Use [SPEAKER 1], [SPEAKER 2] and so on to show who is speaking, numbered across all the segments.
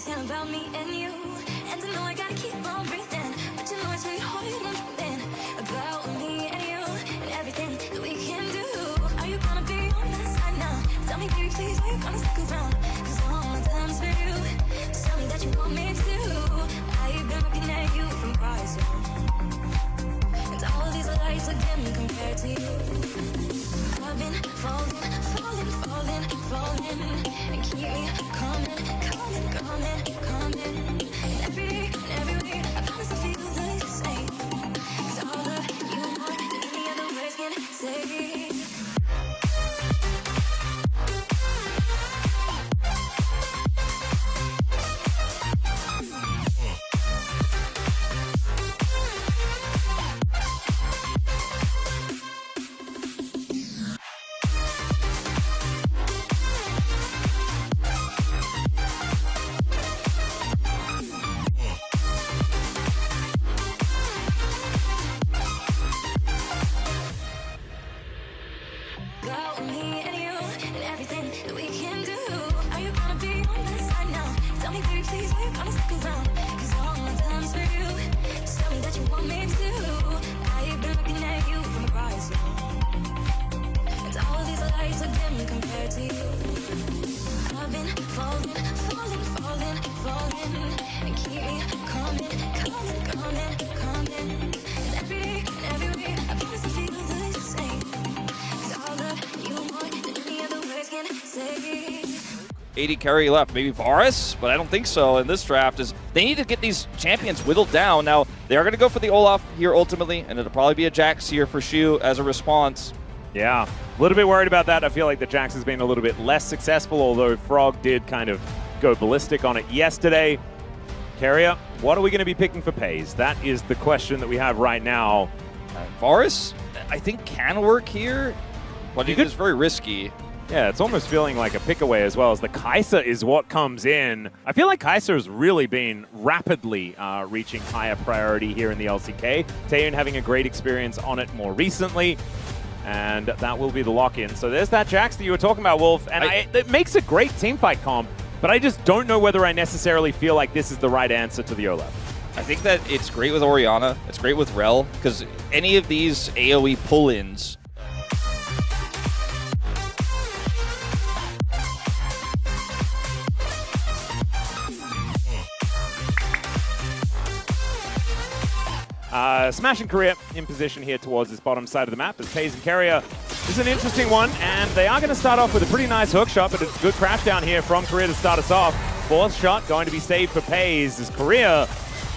[SPEAKER 1] understand about me and you. And I know I gotta keep on breathing, but you know it's really hard to understand about me and you and everything that we can do. Are you gonna be on my side now? Tell me, baby, please, are you gonna stick around? Cause all my time's for you. Tell me that you want me to. I've been looking at you from across the room, and all of these lights are dim compared to you. I've been falling, falling, falling, falling, and keep me coming, coming, coming, coming. And every day, and every way, I promise I'll feel the same. Cause all of you more than any other words can say. About me and you and everything that we can do. Are you gonna be on my side now? Tell me, baby, please, are you gonna stick around? Cause all my time's for you. Tell me that you want me to. I've been looking at you from across the room, and all these lights are dim compared to you. I've been falling, falling, falling, falling, and keep me coming, coming, coming, coming. And every day, and every way, I promise I'll feel the same.
[SPEAKER 2] AD carry left, maybe Varus, but I don't think so in this draft. Is they need to get these champions whittled down. Now, they are going to go for the Olaf here ultimately, and it'll probably be a Jax here for Shu as a response.
[SPEAKER 3] Yeah, a little bit worried about that. I feel like the Jax has been a little bit less successful, although Frog did kind of go ballistic on it yesterday. Carrier, what are we going to be picking for Pays? That is the question that we have right now.
[SPEAKER 2] Varus, I think can work here, but it is very risky.
[SPEAKER 3] Yeah, it's almost feeling like a pick away as well, as the Kai'Sa is what comes in. I feel like Kai'Sa has really been rapidly reaching higher priority here in the LCK. Taeyeon having a great experience on it more recently, and that will be the lock-in. So there's that Jax that you were talking about, Wolf, and it makes a great teamfight comp, but I just don't know whether I necessarily feel like this is the right answer to the Olaf.
[SPEAKER 2] I think that it's great with Orianna, it's great with Rel, because any of these AoE pull-ins
[SPEAKER 3] Smash and Korea in position here towards this bottom side of the map as Pays and Carrier is an interesting one, and they are going to start off with a pretty nice hook shot, but it's a good crash down here from Korea to start us off. Fourth shot going to be saved for Pays as Korea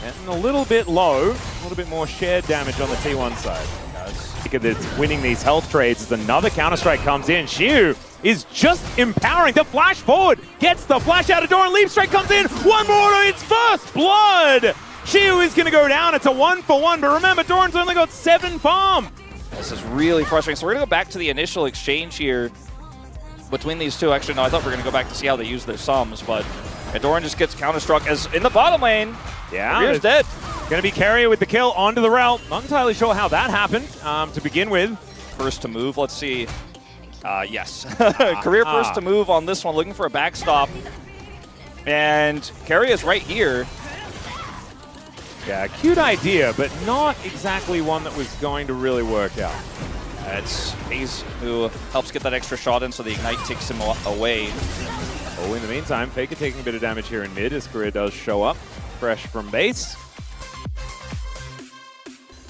[SPEAKER 3] getting a little bit low, a little bit more shared damage on the T1 side. It's winning these health trades as another Counter-Strike comes in. Shu is just empowering the flash forward, gets the flash out of door, and Leap Strike comes in. One more, it's first blood! Shu is going to go down. It's a 1-for-1, but remember, Doran's only got 7 farm.
[SPEAKER 2] This is really frustrating. So we're going to go back to the initial exchange here between these two. Actually, no, I thought we were going to go back to see how they use their sums, but Doran just gets counter-struck as in the bottom lane.
[SPEAKER 3] Yeah,
[SPEAKER 2] Here's dead.
[SPEAKER 3] Going to be Carrier with the kill onto the Rel. Not entirely sure how that happened to begin with.
[SPEAKER 2] First to move, let's see. Yes. Career first to move on this one, looking for a backstop. And Carrier's right here.
[SPEAKER 3] Yeah, cute idea, but not exactly one that was going to really work out.
[SPEAKER 2] It's Pays who helps get that extra shot in, so the Ignite takes him away.
[SPEAKER 3] Oh, in the meantime, Faker taking a bit of damage here in mid as Korea does show up, fresh from base.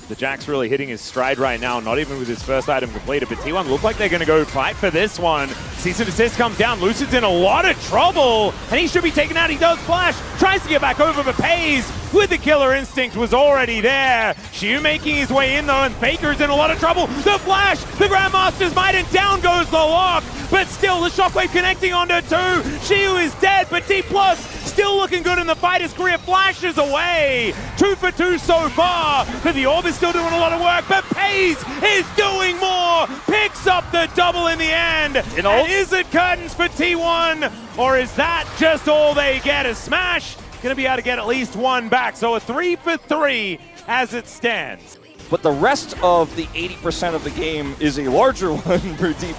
[SPEAKER 3] The Jax really hitting his stride right now, not even with his first item completed, but T1 look like they're going to go fight for this one. Cease and desist comes down, Lucid's in a lot of trouble, and he should be taken out. He does flash, tries to get back over, but Pays with the killer instinct was already there. Shu making his way in though, and Faker's in a lot of trouble. The flash, the Grandmaster's Might, and down goes the lock, but still the shockwave connecting onto 2. Shu is dead, but T+ still looking good in the fight as Korea flashes away. 2 for 2 so far, but the Orb is still doing a lot of work, but Pays is doing more, picks up the double in the end. And is it curtains for T1, or is that just all they get? A Smash gonna be able to get at least one back, so a 3 for 3 as it stands.
[SPEAKER 2] but the rest of the 80% of the game is a larger one for D+.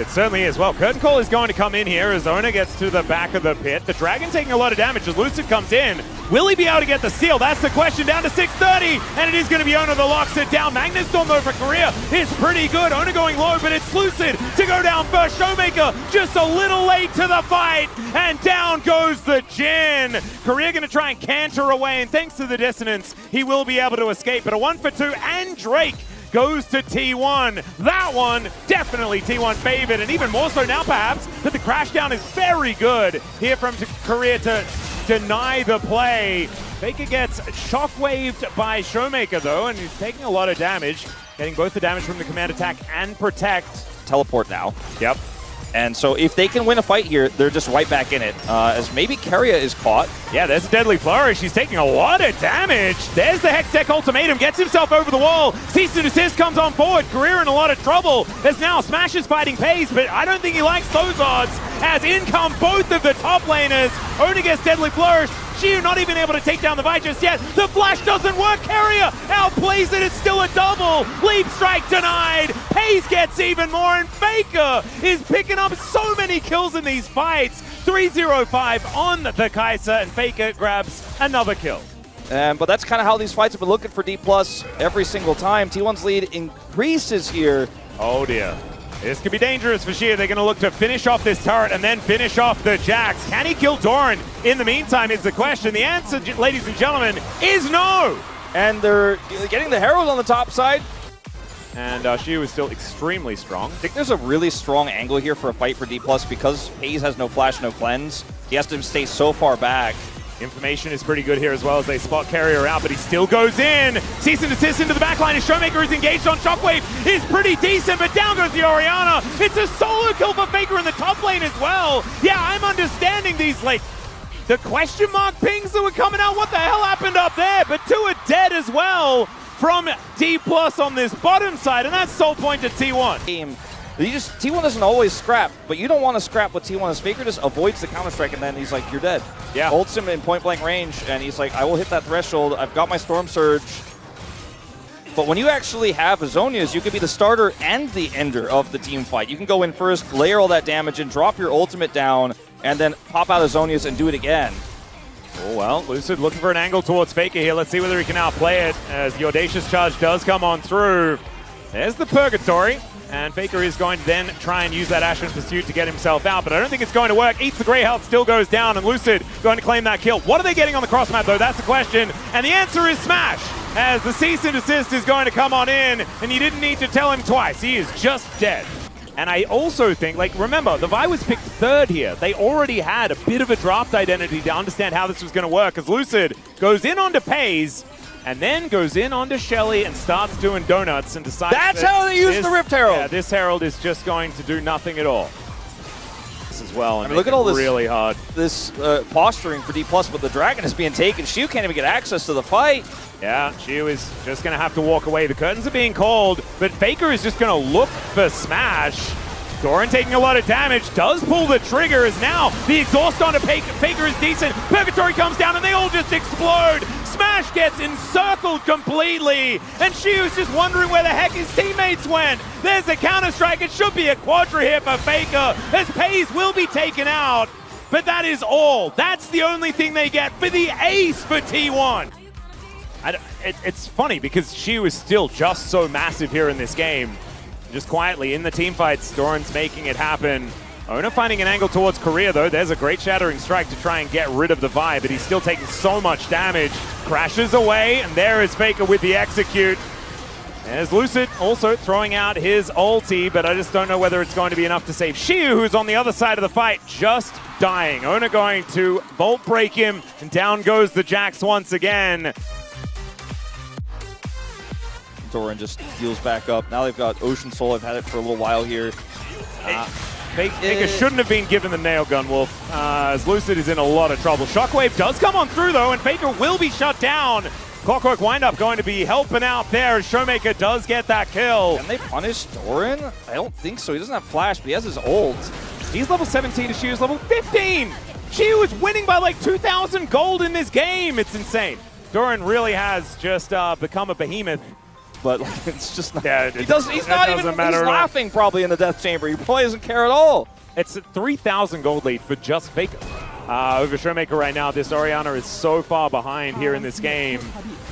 [SPEAKER 3] It certainly is. Well, Curtain Call is going to come in here as Oner gets to the back of the pit. The Dragon taking a lot of damage as Lucid comes in. Will he be able to get the steal? That's the question. Down to 630, and it is going to be Oner that locks it down. Magnustorm, though, for Korea is pretty good. Oner going low, but it's Lucid to go down first. Showmaker just a little late to the fight, and down goes the Jin. Korea going to try and canter away, and thanks to the dissonance, he will be able to escape. But a 1 for 2, and Drake goes to T1. That one, definitely T1 favored, and even more so now perhaps, that the crash down is very good here from Korea to deny the play. Faker gets shockwaved by Showmaker though, and he's taking a lot of damage, getting both the damage from the command attack and protect.
[SPEAKER 2] Teleport now.
[SPEAKER 3] Yep.
[SPEAKER 2] And so if they can win a fight here, they're just right back in it. As maybe Keria is caught.
[SPEAKER 3] Yeah, there's a deadly flourish. He's taking a lot of damage. There's the Hextech ultimatum. Gets himself over the wall. Cease and desist comes on forward. Korea in a lot of trouble. As now Smash is fighting Pace, but I don't think he likes those odds. As in come both of the top laners. Oner gets deadly flourish. Shiu not even able to take down the fight just yet. The flash doesn't work. Keria outplays it. It's still a double. Leap strike denied. Pace gets even more, and Faker is picking up so many kills in these fights. 3-0-5 on the Kaiser, and Faker grabs another kill.
[SPEAKER 2] But that's kind of how these fights have been looking for D+ every single time. T1's lead increases here.
[SPEAKER 3] Oh dear. This could be dangerous for Shia. They're going to look to finish off this turret and then finish off the Jax. Can he kill Doran in the meantime is the question. The answer, ladies and gentlemen, is no.
[SPEAKER 2] And they're getting the Herald on the top side.
[SPEAKER 3] And Shia is still extremely strong.
[SPEAKER 2] I think there's a really strong angle here for a fight for D+, because Hayes has no flash, no cleanse. He has to stay so far back.
[SPEAKER 3] Information is pretty good here as well as they spot Carrier out, but he still goes in. Cease and desist into the backline as Showmaker is engaged on Shockwave. Is pretty decent, but down goes the Orianna. It's a solo kill for Faker in the top lane as well. Yeah, I'm understanding these, like, the question mark pings that were coming out. What the hell happened up there? But two are dead as well from D+ on this bottom side, and that's sole point to T1.
[SPEAKER 2] T1 doesn't always scrap, but you don't want to scrap with T1. As Faker just avoids the counter-strike, and then he's like, you're dead.
[SPEAKER 3] Yeah.
[SPEAKER 2] Holds him in point-blank range, and he's like, I will hit that threshold. I've got my Storm Surge. But when you actually have Azonias, you can be the starter and the ender of the team fight. You can go in first, layer all that damage, and drop your ultimate down, and then pop out Azonias and do it again.
[SPEAKER 3] Oh, well, Lucid looking for an angle towards Faker here. Let's see whether he can outplay it as the Audacious Charge does come on through. There's the Purgatory. And Faker is going to then try and use that Ashen Pursuit to get himself out, but I don't think it's going to work. Eats the Grey Health, still goes down, and Lucid going to claim that kill. What are they getting on the cross map, though? That's the question. And the answer is Smash, as the cease and desist is going to come on in, and you didn't need to tell him twice. He is just dead. And I also think, like, remember, the Vi was picked third here. They already had a bit of a draft identity to understand how this was going to work, as Lucid goes in onto Pays, and then goes in onto Shelly and starts doing donuts and decides
[SPEAKER 2] that's how they use the Rift Herald.
[SPEAKER 3] Yeah, this Herald is just going to do nothing at all. This as well, and
[SPEAKER 2] I mean, look at all this
[SPEAKER 3] really hard.
[SPEAKER 2] This posturing for D+, but the Dragon is being taken. Shiu can't even get access to the fight.
[SPEAKER 3] Yeah, Shiu is just going to have to walk away. The curtains are being called, but Faker is just going to look for Smash. Doran taking a lot of damage, does pull the trigger, as now the exhaust onto Faker is decent. Purgatory comes down and they all just explode. Smash gets encircled completely, and Shiu's just wondering where the heck his teammates went. There's a counter-strike. It should be a quadra here for Faker, as Pays will be taken out. But that is all. That's the only thing they get for the ace for T1. It's funny because Shiu is still just so massive here in this game. Just quietly in the team fights, Doran's making it happen. Oner finding an angle towards Korea though. There's a great Shattering Strike to try and get rid of the Vi, but he's still taking so much damage. Crashes away, and there is Faker with the execute. There's Lucid also throwing out his ulti, but I just don't know whether it's going to be enough to save Shiu, who's on the other side of the fight, just dying. Oner going to Volt Break him, and down goes the Jax once again.
[SPEAKER 2] Doran just heals back up. Now they've got Ocean Soul. I've had it for a little while here.
[SPEAKER 3] Faker shouldn't have been given the nail gun, Wolf, as Lucid is in a lot of trouble. Shockwave does come on through, though, and Faker will be shut down. Clockwork Windup going to be helping out there as Showmaker does get that kill.
[SPEAKER 2] Can they punish Doran? I don't think so. He doesn't have Flash, but he has his ult.
[SPEAKER 3] He's level 17 to Shiu's level 15. Shiu is winning by like 2,000 gold in this game. It's insane. Doran really has just become a behemoth.
[SPEAKER 2] but like, it's just not.
[SPEAKER 3] Yeah,
[SPEAKER 2] He's not even. He's
[SPEAKER 3] matter at all.
[SPEAKER 2] laughing probably in the death chamber. He probably doesn't care at all.
[SPEAKER 3] It's a 3,000 gold lead for just Faker. Over Showmaker right now, this Orianna is so far behind here in this game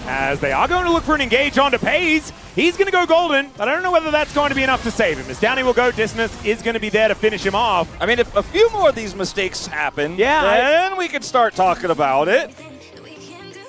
[SPEAKER 3] as they are going to look for an engage onto Pays. He's going to go golden, but I don't know whether that's going to be enough to save him. As down he will go, Dissonance is going to be there to finish him off.
[SPEAKER 2] I mean, if a few more of these mistakes happen,
[SPEAKER 3] Yeah,
[SPEAKER 2] then we could start talking about it.
[SPEAKER 1] That we can do.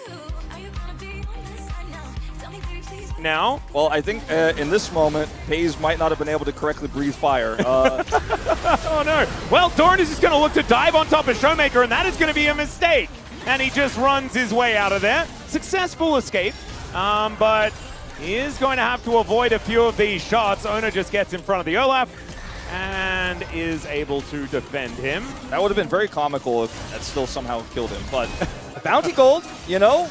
[SPEAKER 1] Are you gonna be on my side now? Tell me, baby, please.
[SPEAKER 3] Now,
[SPEAKER 2] Well, I think in this moment, Pays might not have been able to correctly breathe fire.
[SPEAKER 3] oh no. Well, Doran is just going to look to dive on top of Showmaker, and that is going to be a mistake. And he just runs his way out of there. Successful escape, but he is going to have to avoid a few of these shots. Oner just gets in front of the Olaf and is able to defend him.
[SPEAKER 2] That would have been very comical if that still somehow killed him. But bounty gold, you know?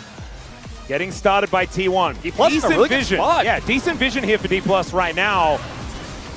[SPEAKER 3] Getting started by T1.
[SPEAKER 2] D+ in a really good
[SPEAKER 3] vision.
[SPEAKER 2] spot.
[SPEAKER 3] Yeah, decent vision here for D+ right now.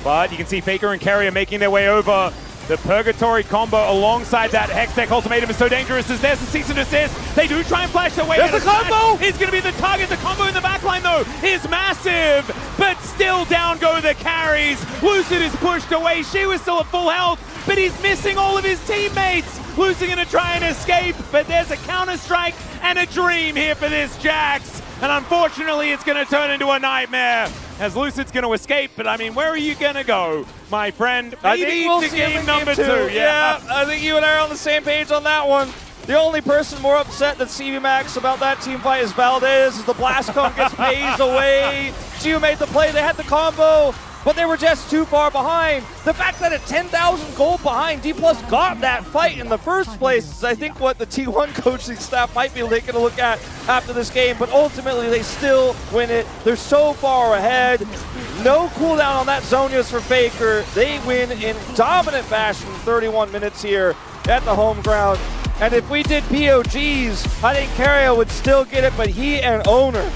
[SPEAKER 3] But you can see Faker and Carrier making their way over. The Purgatory combo alongside that Hextech Ultimatum is so dangerous as there's the cease and desist. They do try and flash their way.
[SPEAKER 2] There's the combo!
[SPEAKER 3] It's going to be the target. The combo in the backline, though, is massive. But still down go the carries. Lucid is pushed away. She was still at full health, but he's missing all of his teammates. Lucid going to try and escape, but there's a counter-strike and a dream here for this Jax. And unfortunately, it's going to turn into a nightmare as Lucid's going to escape. But I mean, where are you going to go, my friend? Maybe
[SPEAKER 2] we'll
[SPEAKER 3] to
[SPEAKER 2] see him
[SPEAKER 3] game
[SPEAKER 2] in
[SPEAKER 3] number
[SPEAKER 2] game 2.
[SPEAKER 3] two.
[SPEAKER 2] Yeah, I think you and I are on the same page on that one. The only person more upset than CV Max about that team fight is Valdez as the blast cone gets phased away. Gio made the play, they had the combo, but they were just too far behind. The fact that at 10,000 gold behind, D+ got that fight in the first place is I think what the T1 coaching staff might be taking a look at after this game, but ultimately they still win it. They're so far ahead. No cooldown on that Zhonya's for Faker. They win in dominant fashion 31 minutes here at the home ground. And if we did POGs, I think Carrier would still get it, but he and Oner